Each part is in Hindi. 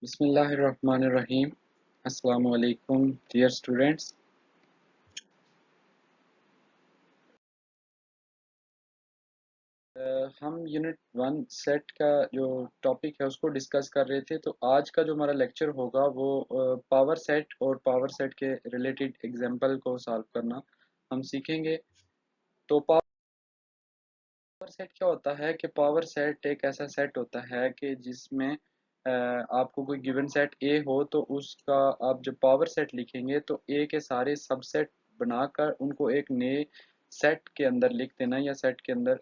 बिस्मिल्लाहिर्रहमानिर्रहीम। अस्सलामु अलैकुम डियर स्टूडेंट्स। हम यूनिट 1 सेट का जो टॉपिक है उसको डिस्कस कर रहे थे। तो आज का जो हमारा लेक्चर होगा वो पावर सेट और पावर सेट के रिलेटेड एग्जांपल को सॉल्व करना हम सीखेंगे। तो पावर सेट क्या होता है कि पावर सेट एक ऐसा सेट होता है कि जिसमें आपको कोई गिवन सेट ए हो तो उसका आप जब पावर सेट लिखेंगे तो ए के सारे सबसेट बनाकर उनको एक नए सेट के अंदर लिख देना या सेट के अंदर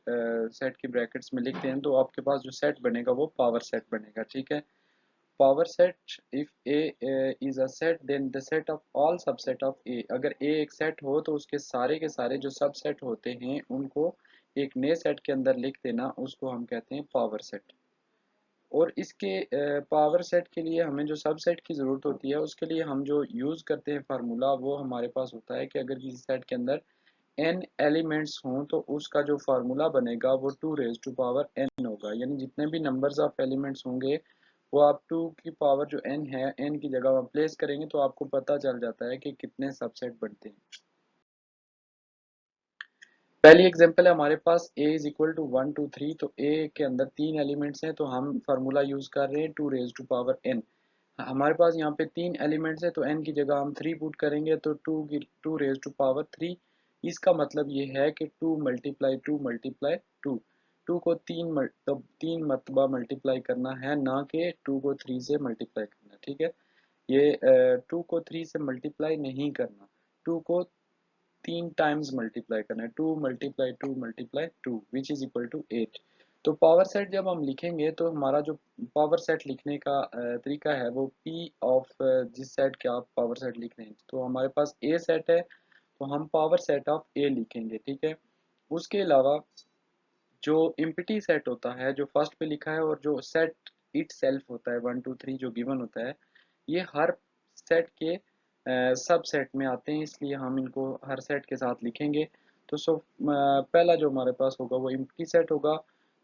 सेट की ब्रैकेट्स में लिख देना, तो आपके पास जो सेट बनेगा वो पावर सेट बनेगा। ठीक है। Power set if A is a set then the set of all subset of A. अगर ए एक सेट हो तो उसके सारे के सारे जो सबसेट होते हैं उनको एक नए सेट के अंदर लिख देना, उसको हम कहते हैं पावर सेट। और इसके पावर सेट के लिए हमें जो सबसेट की ज़रूरत होती है उसके लिए हम जो यूज़ करते हैं फार्मूला वो हमारे पास होता है कि अगर किसी सेट के अंदर n एलिमेंट्स हों तो उसका जो फार्मूला बनेगा वो 2 रेज टू पावर n होगा। यानी जितने भी नंबर्स ऑफ एलिमेंट्स होंगे वो आप 2 की पावर जो n है n की जगह आप प्लेस करेंगे तो आपको पता चल जाता है कि कितने सबसेट बनते हैं। पहली एग्जांपल है हमारे पास a इज इक्वल टू 1 2 3। तो a के अंदर 3 एलिमेंट्स हैं तो हम फार्मूला यूज कर रहे हैं 2 रेज टू पावर n। हमारे पास यहाँ पे 3 एलिमेंट्स है तो n की जगह हम 3 पुट करेंगे तो 2 रेज टू पावर 3। इसका मतलब ये है कि 2 मल्टीप्लाई 2 मल्टीप्लाई 2। 2 को 3 मरतबा मल्टीप्लाई करना है, ना कि 2 को 3 से मल्टीप्लाई करना। ठीक है। ये 2 को 3 से मल्टीप्लाई नहीं करना, 2 को 3 टाइम्स मल्टीप्लाई करना है। 2 विच इज इक्वल टू 8। तो पावर सेट जब हम लिखेंगे तो हमारा जो पावर सेट लिखने का तरीका है वो P ऑफ जिस सेट के आप पावर सेट लिख रहे हैं। तो हमारे पास ए सेट है तो हम पावर सेट ऑफ ए लिखेंगे। ठीक है। उसके अलावा जो एम्प्टी सेट होता है जो फर्स्ट पे लिखा है और जो सेट इट सेल्फ होता है 1 2 3 जो गिवन होता है, ये हर सेट के सब सेट में आते हैं, इसलिए हम इनको हर सेट के साथ लिखेंगे। तो पहला जो हमारे पास होगा वो एम्प्टी सेट होगा।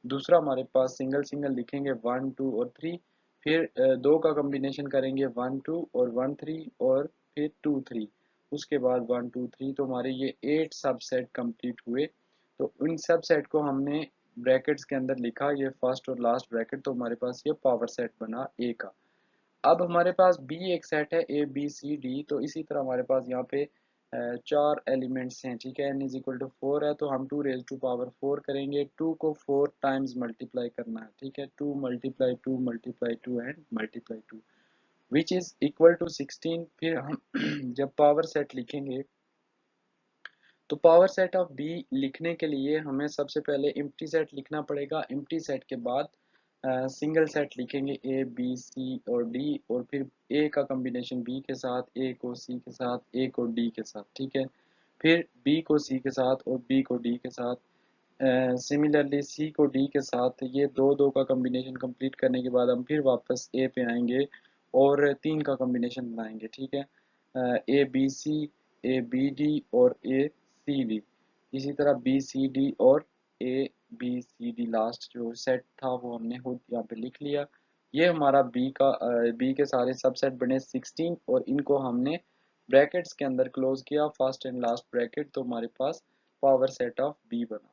दूसरा हमारे पास सिंगल सिंगल लिखेंगे 1 2 और 3। फिर दो का कॉम्बिनेशन करेंगे 1 2 और 1 3 और फिर 2 3। उसके बाद 1 2 3। तो हमारे ये 8 सब सेट कंप्लीट हुए। तो इन सब सेट को हमने ब्रैकेट्स के अंदर लिखा, ये फर्स्ट और लास्ट ब्रैकेट, तो हमारे पास ये पावर सेट बना ए का। अब हमारे पास बी एक सेट है ए बी सी डी। तो इसी तरह हमारे पास यहाँ पे चार एलिमेंट्स हैं। ठीक है। n इज इक्वल टू 4 है तो हम 2 रेज टू पावर 4 करेंगे। 2 को 4 टाइम्स मल्टीप्लाई करना है। ठीक है। 2 multiply 2 multiply 2 and multiply 2 which is equal to 16। फिर हम जब पावर सेट लिखेंगे तो पावर सेट ऑफ बी लिखने के लिए हमें सबसे पहले एम्प्टी सेट लिखना पड़ेगा। एम्प्टी सेट के बाद सिंगल सेट लिखेंगे ए बी सी और डी, और फिर ए का कॉम्बिनेशन बी के साथ, ए को सी के साथ, ए को डी के साथ। ठीक है। फिर बी को सी के साथ और बी को डी के साथ, सिमिलरली सी को डी के साथ। ये दो दो का कॉम्बिनेशन कंप्लीट करने के बाद हम फिर वापस ए पे आएंगे और तीन का कॉम्बिनेशन बनाएंगे। ठीक है। A B C, A B D और ए सी डी। इसी तरह बी सी डी और A B C D last जो सेट था वो हमने खुद यहाँ पे लिख लिया। ये हमारा बी के सारे सबसेट बने 16 और इनको हमने ब्रैकेट्स के अंदर क्लोज किया, फर्स्ट एंड लास्ट ब्रैकेट। तो हमारे पास पावर सेट ऑफ बी बना।